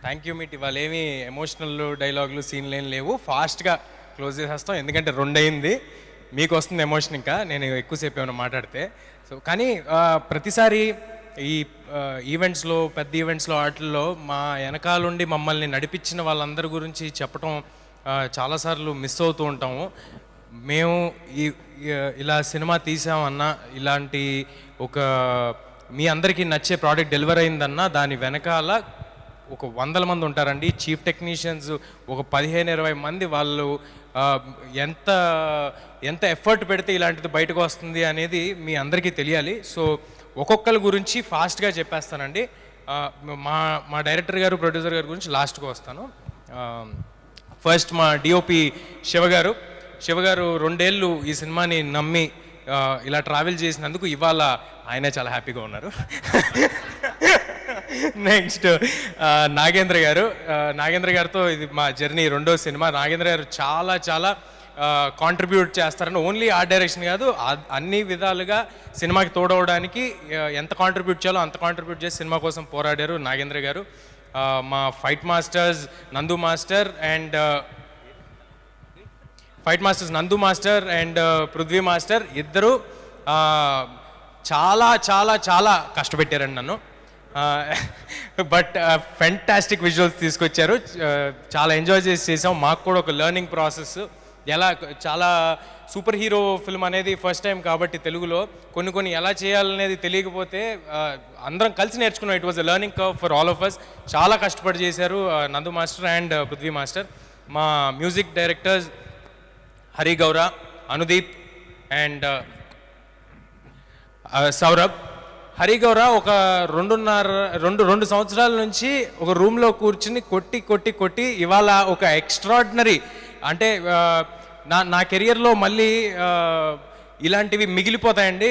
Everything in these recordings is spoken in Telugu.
Thank you meet. ఇవాళ ఏమి ఎమోషనల్ డైలాగులు సీన్లు ఏం లేవు, ఫాస్ట్గా క్లోజ్ చేసేస్తాం. ఎందుకంటే 2 అయింది, మీకు వస్తుంది ఎమోషన్. ఇంకా నేను ఎక్కువసేపు ఏమైనా మాట్లాడితే సో కానీ ప్రతిసారి ఈ ఈవెంట్స్లో, పెద్ద ఈవెంట్స్లో, వాటిల్లో మా వెనకాలండి మమ్మల్ని నడిపించిన వాళ్ళందరి గురించి చెప్పటం చాలాసార్లు మిస్ అవుతూ ఉంటాము. మేము ఇలా సినిమా తీసామన్నా, ఇలాంటి ఒక మీ అందరికీ నచ్చే ప్రోడక్ట్ డెలివర్ అయిందన్నా దాని వెనకాల ఒక 100 మంది ఉంటారండి. చీఫ్ టెక్నీషియన్స్ ఒక 15-20 మంది. వాళ్ళు ఎంత ఎంత ఎఫర్ట్ పెడితే ఇలాంటిది బయటకు వస్తుంది అనేది మీ అందరికీ తెలియాలి. సో ఒక్కొక్కరి గురించి ఫాస్ట్గా చెప్పేస్తానండి. మా మా డైరెక్టర్ గారు, ప్రొడ్యూసర్ గారి గురించి లాస్ట్గా వస్తాను. ఫస్ట్ మా డిఓపి శివగారు. 2 ఏళ్ళు ఈ సినిమాని నమ్మి ఇలా ట్రావెల్ చేసినందుకు ఇవాళ ఆయన చాలా హ్యాపీగా ఉన్నారు. నెక్స్ట్ నాగేంద్ర గారితో ఇది మా జర్నీ 2వ సినిమా. నాగేంద్ర గారు చాలా చాలా కాంట్రిబ్యూట్ చేస్తారని, ఓన్లీ ఆర్ట్ డైరెక్షన్ కాదు, అన్ని విధాలుగా సినిమాకి తోడవడానికి ఎంత కాంట్రిబ్యూట్ చేయాలో అంత కాంట్రిబ్యూట్ చేసి సినిమా కోసం పోరాడారు నాగేంద్ర గారు. మా ఫైట్ మాస్టర్స్ నందు మాస్టర్ అండ్ పృథ్వీ మాస్టర్ ఇద్దరు చాలా చాలా చాలా కష్టపెట్టారండి నన్ను. బట్ ఫెంటాస్టిక్ విజువల్స్ తీసుకొచ్చారు. చాలా ఎంజాయ్ చేసాం. మాకు కూడా ఒక లెర్నింగ్ ప్రాసెస్. ఎలా చాలా సూపర్ హీరో ఫిల్మ్ అనేది ఫస్ట్ టైం కాబట్టి తెలుగులో కొన్ని ఎలా చేయాలనేది తెలియకపోతే అందరం కలిసి నేర్చుకున్నాం. It was a learning curve for all of us. చాలా కష్టపడి చేశారు Nandu master and Prithvi master. మా music directors Hari Gowra, Anudeep and Saurabh. Hari గౌర ఒక 2 సంవత్సరాల నుంచి ఒక రూమ్లో కూర్చుని కొట్టి ఇవాళ ఒక ఎక్స్ట్రాడినరీ, అంటే నా కెరియర్లో మళ్ళీ ఇలాంటివి మిగిలిపోతాయండి.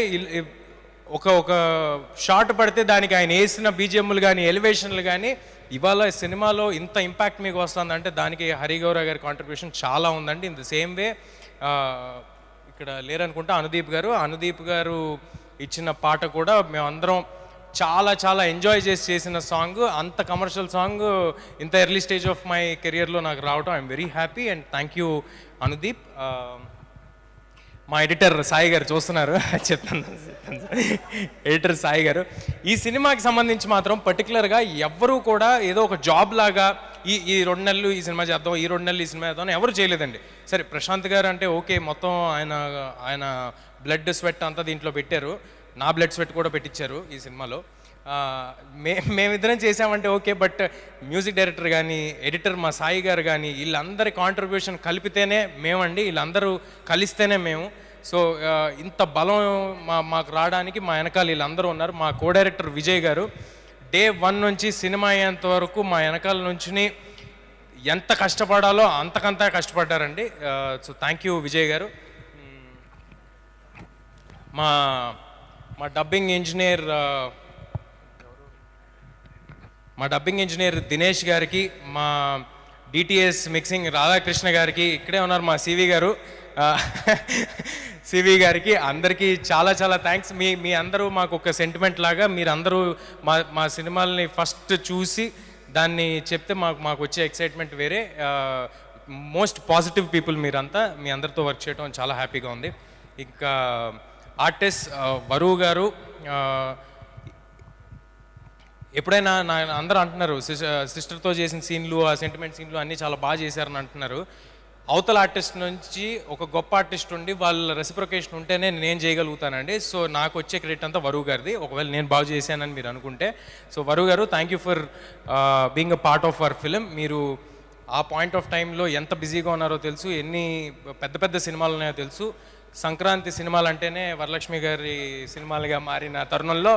ఒక షాట్ పడితే దానికి ఆయన వేసిన బీజిఎంలు కానీ, ఎలివేషన్లు కానీ, ఇవాళ సినిమాలో ఇంత ఇంపాక్ట్ మీకు వస్తుందంటే దానికి హరి గౌర గారి కాంట్రిబ్యూషన్ చాలా ఉందండి. ఇన్ ద సేమ్ వే ఇక్కడ లేరనుకుంటా అనుదీప్ గారు ఇచ్చిన పాట కూడా మేమందరం చాలా చాలా ఎంజాయ్ చేసిన సాంగ్. అంత కమర్షియల్ సాంగ్ ఇంత ఎర్లీ స్టేజ్ ఆఫ్ మై కెరియర్లో నాకు రావటం I'm very happy and thank you Anudeep. మా ఎడిటర్ సాయి గారు చూస్తున్నారు, చెప్తాను. ఎడిటర్ సాయి గారు ఈ సినిమాకి సంబంధించి మాత్రం పర్టికులర్గా ఎవ్వరూ కూడా ఏదో ఒక జాబ్ లాగా ఈ 2 నెలలు ఈ సినిమా చేద్దాం, ఈ 2 నెలలు ఈ సినిమా చేద్దాం ఎవరు చేయలేదండి. సరే, ప్రశాంత్ గారు అంటే ఓకే, మొత్తం ఆయన బ్లడ్ స్వెట్ అంతా దీంట్లో పెట్టారు. నా బ్లడ్ స్వెట్ కూడా పెట్టించారు ఈ సినిమాలో. మేమిద్దరం చేసామంటే ఓకే, బట్ మ్యూజిక్ డైరెక్టర్ కానీ, ఎడిటర్ మా సాయి గారు కానీ, వీళ్ళందరి కాంట్రిబ్యూషన్ కలిపితేనే మేమండి, వీళ్ళందరూ కలిస్తేనే మేము. సో ఇంత బలం మాకు రావడానికి మా వెనకాల వీళ్ళందరూ ఉన్నారు. మా కో డైరెక్టర్ విజయ్ గారు డే 1 నుంచి సినిమా అయ్యేంత వరకు మా వెనకాల నుంచి ఎంత కష్టపడాలో అంతకంతా కష్టపడ్డారండి. సో థ్యాంక్ యూ విజయ్ గారు. మా డబ్బింగ్ ఇంజనీర్ దినేష్ గారికి, మా డిటిఎస్ మిక్సింగ్ రాధాకృష్ణ గారికి, ఇక్కడే ఉన్నారు మా సివి గారికి, అందరికీ చాలా చాలా థ్యాంక్స్. మీ అందరూ మాకు ఒక సెంటిమెంట్ లాగా. మీరందరూ మా సినిమాల్ని ఫస్ట్ చూసి దాన్ని చెప్తే మాకు వచ్చే ఎక్సైట్మెంట్ వేరే. మోస్ట్ పాజిటివ్ పీపుల్ మీరంతా. మీ అందరితో వర్క్ చేయడం చాలా హ్యాపీగా ఉంది. ఇంకా ఆర్టిస్ట్ వరువు గారు, ఎప్పుడైనా అందరూ అంటున్నారు సిస్టర్తో చేసిన సీన్లు, ఆ సెంటిమెంట్ సీన్లు అన్నీ చాలా బాగా చేశారని అంటున్నారు. అవతల ఆర్టిస్ట్ నుంచి ఒక గొప్ప ఆర్టిస్ట్ ఉండి వాళ్ళ రెసిప్రొకేషన్ ఉంటేనే నేను చేయగలుగుతానండి. సో నాకు వచ్చే క్రెడిట్ అంతా వరువు గారిది, ఒకవేళ నేను బాగా చేశానని మీరు అనుకుంటే. సో వరువు గారు, thank you for being a part of our film. మీరు ఆ పాయింట్ ఆఫ్ టైంలో ఎంత బిజీగా ఉన్నారో తెలుసు, ఎన్ని పెద్ద సినిమాలు ఉన్నాయో తెలుసు. సంక్రాంతి సినిమాలు అంటేనే వరలక్ష్మి గారి సినిమాలుగా మారిన తరుణంలో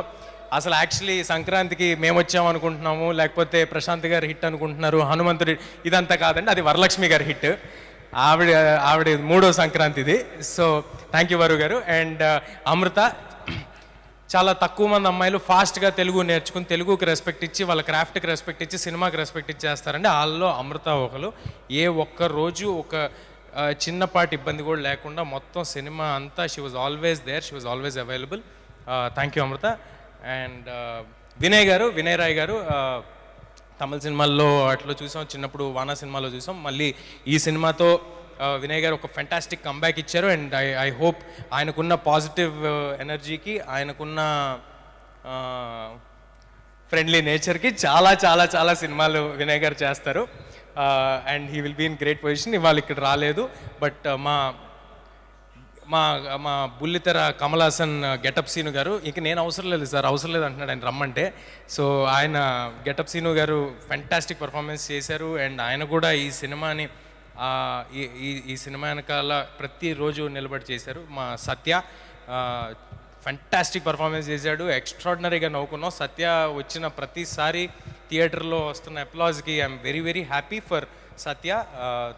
అసలు యాక్చువల్లీ సంక్రాంతికి మేము వచ్చామనుకుంటున్నాము, లేకపోతే ప్రశాంత్ గారి హిట్ అనుకుంటున్నారు, హనుమంతుడి, ఇదంతా కాదండి, అది వరలక్ష్మి గారి హిట్. ఆవిడ 3వ సంక్రాంతిది. సో థ్యాంక్ యూ వరువు గారు. అండ్ అమృత, చాలా తక్కువ మంది అమ్మాయిలు ఫాస్ట్గా తెలుగు నేర్చుకుని తెలుగుకి రెస్పెక్ట్ ఇచ్చి, వాళ్ళ క్రాఫ్ట్కి రెస్పెక్ట్ ఇచ్చి, సినిమాకి రెస్పెక్ట్ ఇచ్చేస్తారండి. వాళ్ళలో అమృత ఒకరు. ఏ ఒక్క రోజు ఒక చిన్నపాటి ఇబ్బంది కూడా లేకుండా మొత్తం సినిమా అంతా she was always there, she was always available. Thank you Amrita. And Vinay Rai గారు తమిళ సినిమాల్లో అట్లా చూసాం, చిన్నప్పుడు వానా సినిమాలో చూసాం. మళ్ళీ ఈ సినిమాతో వినయ్ గారు ఒక ఫెంటాస్టిక్ కంబ్యాక్ ఇచ్చారు. అండ్ ఐ హోప్ ఆయనకున్న పాజిటివ్ ఎనర్జీకి, ఆయనకున్న ఫ్రెండ్లీ నేచర్కి చాలా చాలా చాలా సినిమాలు వినయ్ గారు చేస్తారు. And he will be in great position. ఇవాళ ఇక్కడ రాలేదు, బట్ మా మా మా బుల్లితెర కమల్ హాసన్ గెటప్ సీను గారు, ఇంక నేను అవసరం లేదు సార్, అవసరం లేదు అంటున్నాడు ఆయన రమ్మంటే. సో ఆయన గెటప్ సీను గారు ఫెంటాస్టిక్ పర్ఫార్మెన్స్ చేశారు. అండ్ ఆయన కూడా ఈ సినిమాని ఈ సినిమా వెనకాల ప్రతిరోజు నిలబడి చేశారు. మా సత్య ఫెంటాస్టిక్ పర్ఫార్మెన్స్ చేశాడు, ఎక్స్ట్రాడినరీగా నవ్వుకున్నాం. సత్య వచ్చిన ప్రతిసారి థియేటర్లో వస్తున్న అప్లాజ్కి I'm very very happy for Satya.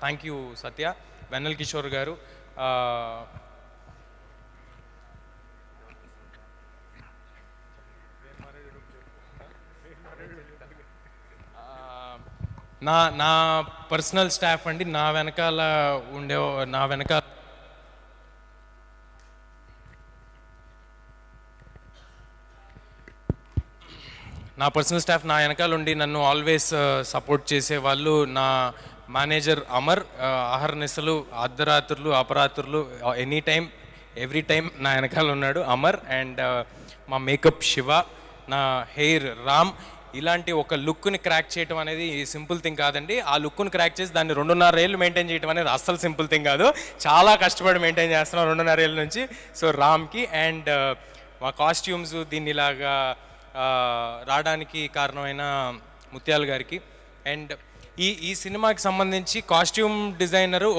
Thank you Satya. Vennela Kishore గారు, నా పర్సనల్ స్టాఫ్ అండి, నా వెనకాల నా పర్సనల్ స్టాఫ్ నా వెనకాల ఉండి నన్ను ఆల్వేస్ సపోర్ట్ చేసే వాళ్ళు. నా మేనేజర్ అమర్, అహర్నిశలు, అర్ధరాత్రులు, అపరాత్రులు, ఎనీ టైం ఎవ్రీ టైం నా వెనకాల ఉన్నాడు అమర్. అండ్ మా మేకప్ శివ, నా హెయిర్ రామ్. ఇలాంటి ఒక లుక్ని క్రాక్ చేయడం అనేది సింపుల్ థింగ్ కాదండి. ఆ లుక్ని క్రాక్ చేసి దాన్ని 2.5 ఏళ్ళు మెయింటైన్ చేయడం అనేది అస్సలు సింపుల్ థింగ్ కాదు. చాలా కష్టపడి మెయింటైన్ చేస్తున్నాం 2.5 ఏళ్ళ నుంచి. సో రామ్కి అండ్ మా కాస్ట్యూమ్స్ దీన్ని ఇలాగా రావడానికి కారణమైన ముత్యాల గారికి. అండ్ ఈ సినిమాకి సంబంధించి కాస్ట్యూమ్ డిజైనరు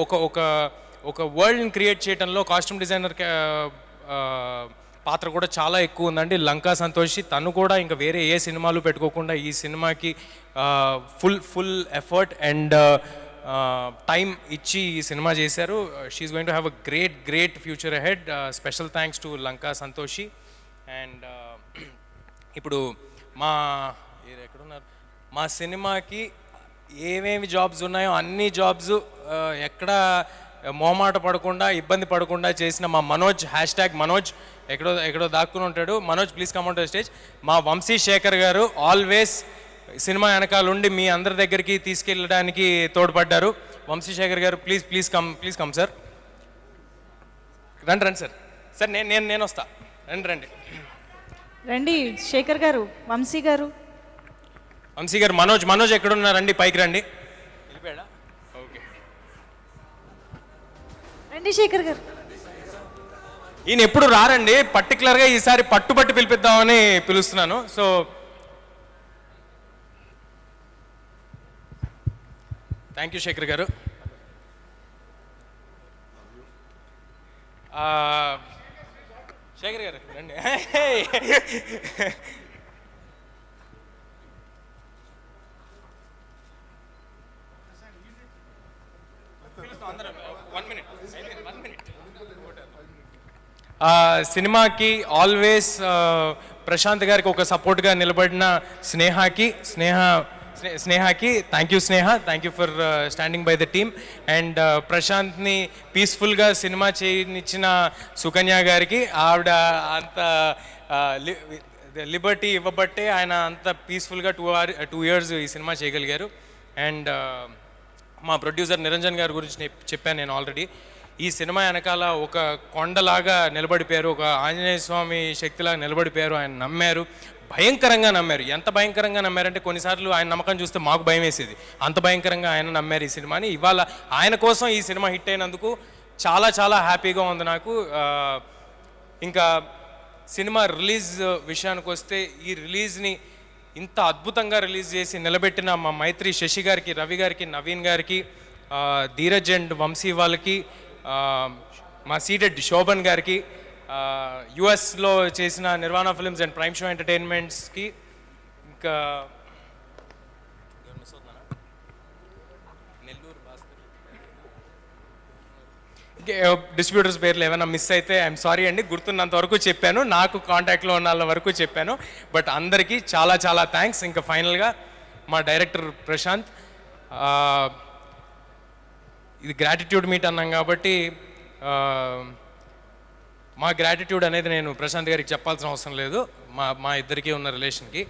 ఒక వరల్డ్ని క్రియేట్ చేయడంలో కాస్ట్యూమ్ డిజైనర్ పాత్ర కూడా చాలా ఎక్కువ ఉందండి. లంకా సంతోషి, తను కూడా ఇంకా వేరే ఏ సినిమాలు పెట్టుకోకుండా ఈ సినిమాకి ఫుల్ ఎఫర్ట్ అండ్ టైం ఇచ్చి ఈ సినిమా చేశారు. She's going to have a great future ahead. Special thanks to Lanka Santoshi. And ఇప్పుడు ఎక్కడున్నారు, మా సినిమాకి ఏమేమి జాబ్స్ ఉన్నాయో అన్ని జాబ్స్ ఎక్కడ మోమాట పడకుండా, ఇబ్బంది పడకుండా చేసిన మా మనోజ్, #మనోజ్ ఎక్కడో దాక్కుని ఉంటాడు. Manoj, please come on to stage. మా వంశీ శేఖర్ గారు ఆల్వేస్ సినిమా వెనకాల ఉండి మీ అందరి దగ్గరికి తీసుకెళ్ళడానికి తోడ్పడ్డారు. వంశీ శేఖర్ గారు ప్లీజ్ కమ్ సార్. రండి సార్ నేను వస్తా. రండి శేఖర్ గారు, వంశీ గారు. మనోజ్ ఎక్కడున్నారండి? పైకి రండి. ఓకే, రండి శేఖర్ గారు. ఈయన ఎప్పుడు రారండి, పర్టికులర్గా ఈసారి పట్టుబట్టి పిలిపిద్దామని పిలుస్తున్నాను. సో థ్యాంక్ యూ శేఖర్ గారు. శేఖర్ గారు రండి. సినిమాకి ఆల్వేస్ ప్రశాంత్ గారికి ఒక సపోర్ట్గా నిలబడిన స్నేహాకి thank you thank you for standing by the team. And ప్రశాంత్ని పీస్ఫుల్గా సినిమా చేయనిచ్చిన సుకన్య గారికి, ఆవిడ అంత లిబర్టీ ఇవ్వబట్టే ఆయన అంత పీస్ఫుల్గా 2 years ఈ సినిమా చేయగలిగారు. అండ్ మా ప్రొడ్యూసర్ నిరంజన్ గారి గురించి చెప్పాను నేను ఆల్రెడీ. ఈ సినిమా వెనకాల ఒక కొండలాగా నిలబడిపోయారు, ఒక ఆంజనేయ స్వామి శక్తిలాగా నిలబడిపోయారు. ఆయన నమ్మారు, భయంకరంగా నమ్మారు. ఎంత భయంకరంగా నమ్మారంటే కొన్నిసార్లు ఆయన నమ్మకం చూస్తే మాకు భయం వేసేది, అంత భయంకరంగా ఆయన నమ్మారు ఈ సినిమాని. ఇవాళ ఆయన కోసం ఈ సినిమా హిట్ అయినందుకు చాలా చాలా హ్యాపీగా ఉంది నాకు. ఇంకా సినిమా రిలీజ్ విషయానికి వస్తే, ఈ రిలీజ్ని ఇంత అద్భుతంగా రిలీజ్ చేసి నిలబెట్టిన మా మైత్రి శశి గారికి, రవి గారికి, నవీన్ గారికి, ధీరజ్ అండ్ వంశీ వాళ్ళకి, మా సీటెడ్ శోభన్ గారికి, యుఎస్లో చేసిన నిర్వాణ ఫిల్మ్స్ అండ్ ప్రైమ్ షో ఎంటర్టైన్మెంట్స్కి, ఇంకా డిస్ట్రిబ్యూటర్స్ పేర్లు ఏమైనా మిస్ అయితే ఐఎమ్ సారీ అండి. గుర్తున్నంత వరకు చెప్పాను, నాకు కాంటాక్ట్లో ఉన్న వాళ్ళ వరకు చెప్పాను. బట్ అందరికీ చాలా చాలా థ్యాంక్స్. ఇంకా ఫైనల్గా మా డైరెక్టర్ ప్రశాంత్, ఇది గ్రాటిట్యూడ్ మీట్ అన్నాం కాబట్టి మా గ్రాటిట్యూడ్ అనేది నేను ప్రశాంత్ గారికి చెప్పాల్సిన అవసరం లేదు, మా ఇద్దరికీ ఉన్న రిలేషన్కి.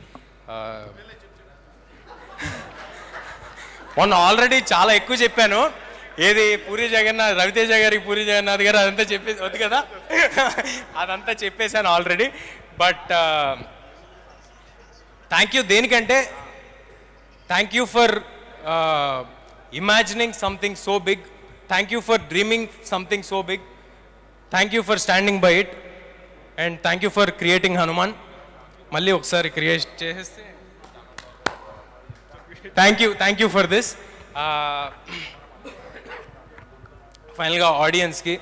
మొన్న ఆల్రెడీ చాలా ఎక్కువ చెప్పాను. ఏది పూరి జగన్నాథ్, రవితేజ గారికి పూరి జగన్నాథ్ గారు అదంతా చెప్పేసి వద్దు కదా, అదంతా చెప్పేశాను ఆల్రెడీ. బట్ థ్యాంక్ యూ దేనికంటే, thank you for imagining something so big, thank you for dreaming something so big, thank you for standing by it, and thank you for creating Hanuman. మళ్ళీ ఒకసారి క్రియేట్ చేసేస్తే థ్యాంక్ యూ ఫర్ దిస్. ఫైనల్గా ఆడియన్స్కి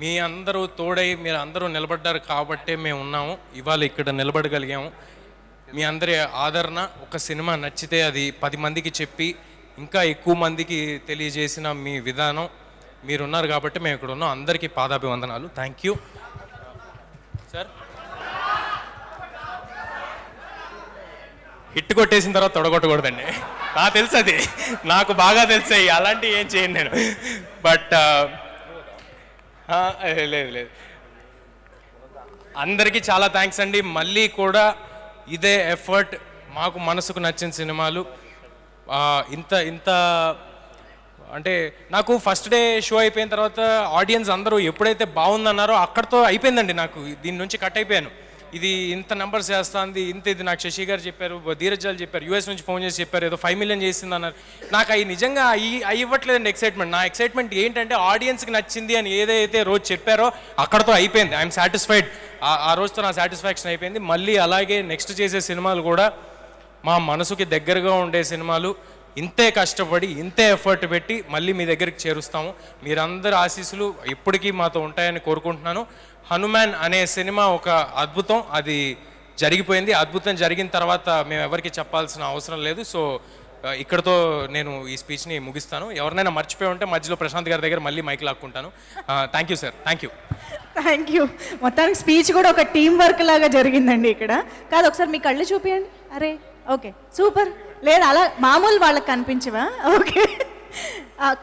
మీ అందరూ తోడై మీరు అందరూ నిలబడ్డారు కాబట్టే మేము ఉన్నాము, ఇవాళ ఇక్కడ నిలబడగలిగాము. మీ అందరి ఆదరణ, ఒక సినిమా నచ్చితే అది 10 మందికి చెప్పి ఇంకా ఎక్కువ మందికి తెలియజేసిన మీ విధానం, మీరున్నారు కాబట్టి మేము ఇక్కడ ఉన్నాం. అందరికీ పాదాభివందనాలు. Thank you sir. హిట్ కొట్టేసిన తర్వాత తొడగొట్టకూడదండి, నాకు తెలుసు, అది నాకు బాగా తెలుసాయి, అలాంటివి ఏం చేయను నేను. బట్ లేదు, అందరికీ చాలా థ్యాంక్స్ అండి. మళ్ళీ కూడా ఇదే ఎఫర్ట్, మాకు మనసుకు నచ్చిన సినిమాలు ఇంత అంటే నాకు ఫస్ట్ డే షో అయిపోయిన తర్వాత ఆడియన్స్ అందరూ ఎప్పుడైతే బాగుందన్నారో అక్కడితో అయిపోయిందండి. నాకు దీని నుంచి కట్ అయిపోయాను. ఇది ఇంత నెంబర్స్ చేస్తుంది, ఇది నాకు శశి గారు చెప్పారు, ధీరజాలు చెప్పారు, యూఎస్ నుంచి ఫోన్ చేసి చెప్పారు, ఏదో 5 million చేసింది అన్నారు. నాకు అవి నిజంగా అవి ఇవ్వట్లేదండి ఎక్సైట్మెంట్. నా ఎక్సైట్మెంట్ ఏంటంటే ఆడియన్స్కి నచ్చింది అని ఏదైతే రోజు చెప్పారో అక్కడతో అయిపోయింది. I'm satisfied. ఆ రోజుతో నా సాటిస్ఫాక్షన్ అయిపోయింది. మళ్ళీ అలాగే నెక్స్ట్ చేసే సినిమాలు కూడా మా మనసుకి దగ్గరగా ఉండే సినిమాలు, ఇంతే కష్టపడి ఇంతే ఎఫర్ట్ పెట్టి మళ్ళీ మీ దగ్గరికి చేరుస్తాము. మీరందరి ఆశీస్సులు ఎప్పటికీ మాతో ఉంటాయని కోరుకుంటున్నాను. హనుమాన్ అనే సినిమా ఒక అద్భుతం, అది జరిగిపోయింది. అద్భుతం జరిగిన తర్వాత మేము ఎవరికి చెప్పాల్సిన అవసరం లేదు. సో ఇక్కడతో నేను ఈ స్పీచ్ని ముగిస్తాను. ఎవరినైనా మర్చిపోయి ఉంటే మధ్యలో ప్రశాంత్ గారి దగ్గర మళ్ళీ మైక్ లాక్కుంటాను. Thank you sir. Thank you. మొత్తానికి స్పీచ్ కూడా ఒక టీం వర్క్ లాగా జరిగిందండి ఇక్కడ. కాదు, ఒకసారి మీ కళ్ళు చూపించండి. అరే ఓకే, సూపర్. లేదు, అలా మామూలు వాళ్ళకి కనిపించవా? ఓకే.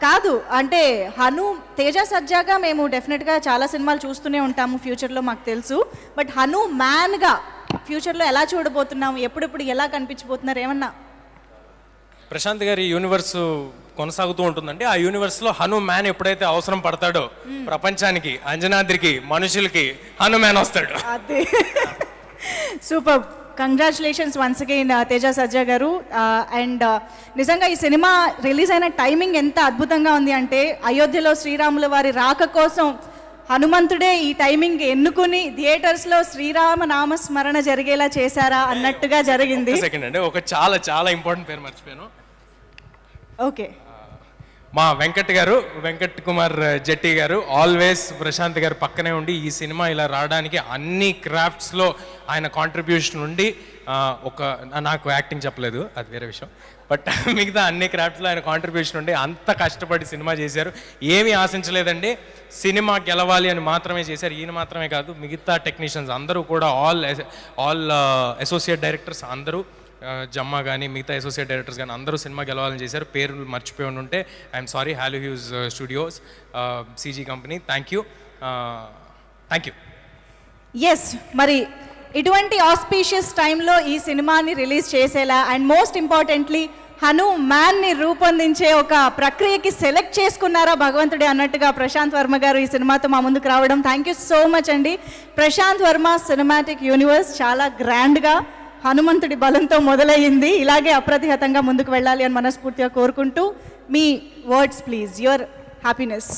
కాదు అంటే తేజ సజ్జాగా మేము డెఫినెట్గా చాలా సినిమాలు చూస్తూనే ఉంటాము ఫ్యూచర్లో, మాకు తెలుసు. బట్ మ్యాన్గా ఫ్యూచర్లో ఎలా చూడబోతున్నాము, ఎప్పుడెప్పుడు ఎలా కనిపించబోతున్నారు ఏమన్నా? ప్రశాంత్ గారి యూనివర్స్ కొనసాగుతూ ఉంటుందండి. ఆ యూనివర్స్లో మ్యాన్ ఎప్పుడైతే అవసరం పడతాడో ప్రపంచానికి, అంజనాద్రికి, మనుషులకి మ్యాన్ వస్తాడు. అదే. Super. Congratulations once again Teja Sajja గారు. అండ్ నిజంగా ఈ సినిమా రిలీజ్ అయిన టైమింగ్ ఎంత అద్భుతంగా ఉంది అంటే, అయోధ్యలో శ్రీరాముల వారి రాక కోసం హనుమంతుడే ఈ టైమింగ్ ఎన్నుకుని థియేటర్స్లో శ్రీరామ నామ స్మరణ జరిగేలా చేశారా అన్నట్టుగా జరిగింది. సెకండ్ అండి, ఒక చాలా చాలా ఇంపార్టెంట్ పేరు మర్చిపోయాను. ఓకే. మా వెంకట్ కుమార్ జెట్టి గారు ఆల్వేస్ ప్రశాంత్ గారు పక్కనే ఉండి ఈ సినిమా ఇలా రావడానికి అన్ని క్రాఫ్ట్స్లో ఆయన కాంట్రిబ్యూషన్ ఉండి, నాకు యాక్టింగ్ చెప్పలేదు, అది వేరే విషయం. బట్ మిగతా అన్ని క్రాఫ్ట్స్లో ఆయన కాంట్రిబ్యూషన్ ఉండి అంత కష్టపడి సినిమా చేశారు. ఏమీ ఆశించలేదండి, సినిమా గెలవాలి అని మాత్రమే చేశారు. ఈయన మాత్రమే కాదు, మిగతా టెక్నీషియన్స్ అందరూ కూడా, ఆల్ అసోసియేట్ డైరెక్టర్స్ అందరూ, జమ్మా కానీ మిగతా అసోసియేట్ డైరెక్టర్స్ కానీ అందరూ సినిమా గెలవాలని చేశారు. పేర్లు మర్చిపోయి ఉంటే I'm sorry. Hello Huge Studios, CG company, thank you. Yes, మరి ఇటువంటి ఆస్పీషియస్ టైంలో ఈ సినిమాని రిలీజ్ చేసేలా అండ్ మోస్ట్ ఇంపార్టెంట్లీ మ్యాన్ని రూపొందించే ఒక ప్రక్రియకి సెలెక్ట్ చేసుకున్నారా భగవంతుడే అన్నట్టుగా ప్రశాంత్ వర్మ గారు ఈ సినిమాతో మా ముందుకు రావడం, థ్యాంక్ యూ సో మచ్ అండి. ప్రశాంత్ వర్మ సినిమాటిక్ యూనివర్స్ చాలా గ్రాండ్గా హనుమంతుడి బలంతో మొదలయ్యింది. ఇలాగే అప్రతిహతంగా ముందుకు వెళ్ళాలి అని మనస్ఫూర్తిగా కోరుకుంటూ, మీ వర్డ్స్ ప్లీజ్, యువర్ హ్యాపీనెస్.